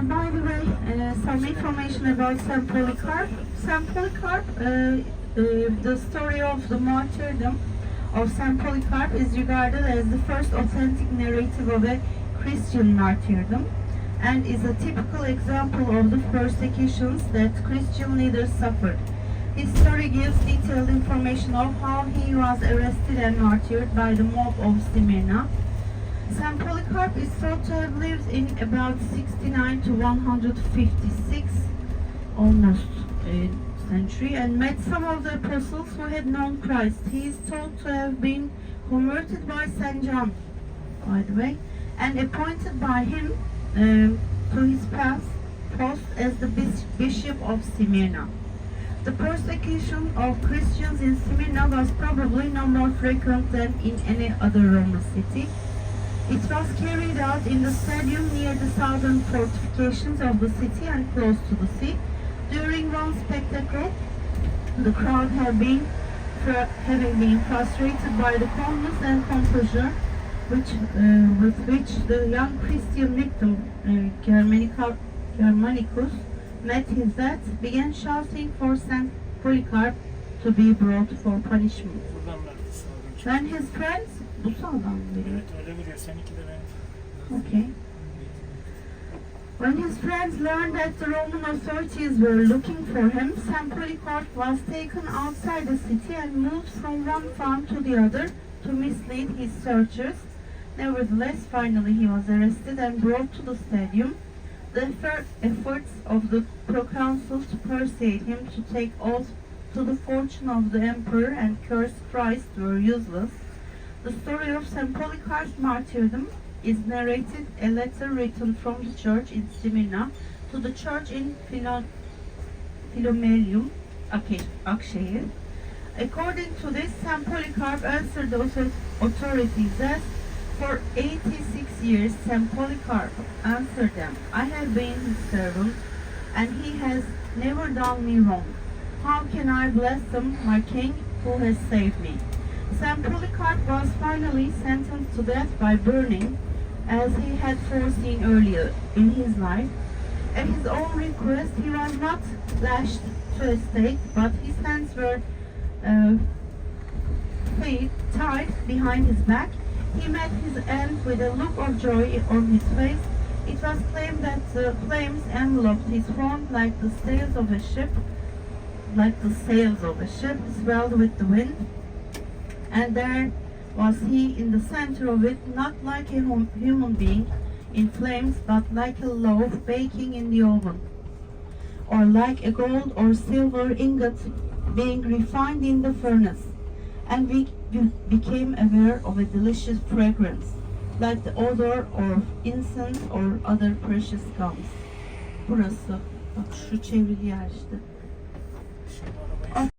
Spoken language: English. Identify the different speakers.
Speaker 1: By the way, some information about Saint Polycarp. Saint Polycarp, the story of the martyrdom of Saint Polycarp is regarded as the first authentic narrative of a Christian martyrdom and is a typical example of the persecutions that Christian leaders suffered. His story gives detailed information of how he was arrested and martyred by the mob of Smyrna. St. Polycarp is thought to have lived in about 69 to 156, almost a century, and met some of the apostles who had known Christ. He is thought to have been converted by St. John, by the way, and appointed by him to his post as the Bishop of Smyrna. The persecution of Christians in Smyrna was probably no more frequent than in any other Roman city. It was carried out in the stadium near the southern fortifications of the city and close to the sea. During one spectacle, the crowd having been frustrated by the calmness and composure with which the young Christian victim, Germanicus, met his death, began shouting for St. Polycarp to be brought for punishment. When his friends, bu sağdan veriyor.
Speaker 2: Evet öyle vuruyor. Seninki de benim.
Speaker 1: Okay. When his friends learned that the Roman authorities were looking for him, St. Polycarp was taken outside the city and moved from one farm to the other to mislead his searchers. Nevertheless, finally he was arrested and brought to the stadium. The efforts of the proconsul to persuade him to take oath to the fortune of the emperor and curse Christ were useless. The story of St. Polycarp's martyrdom is narrated a letter written from the church in Smyrna to the church in Philomelium, Akşehir. According to this, St. Polycarp answered the authorities as, "For 86 years St. Polycarp answered them, I have been his servant, and he has never done me wrong. How can I bless him, my king, who has saved me?" St. Polycarp was finally sentenced to death by burning, as he had foreseen earlier in his life. At his own request, he was not lashed to a stake, but his hands were tied behind his back. He met his end with a look of joy on his face. It was claimed that the flames enveloped his form like the sails of a ship, swelled with the wind. And there was he in the center of it, not like a human being in flames, but like a loaf baking in the oven, or like a gold or silver ingot being refined in the furnace. And we became aware of a delicious fragrance, like the odor of incense or other precious gums. Burası, bak şu çevrili yer işte.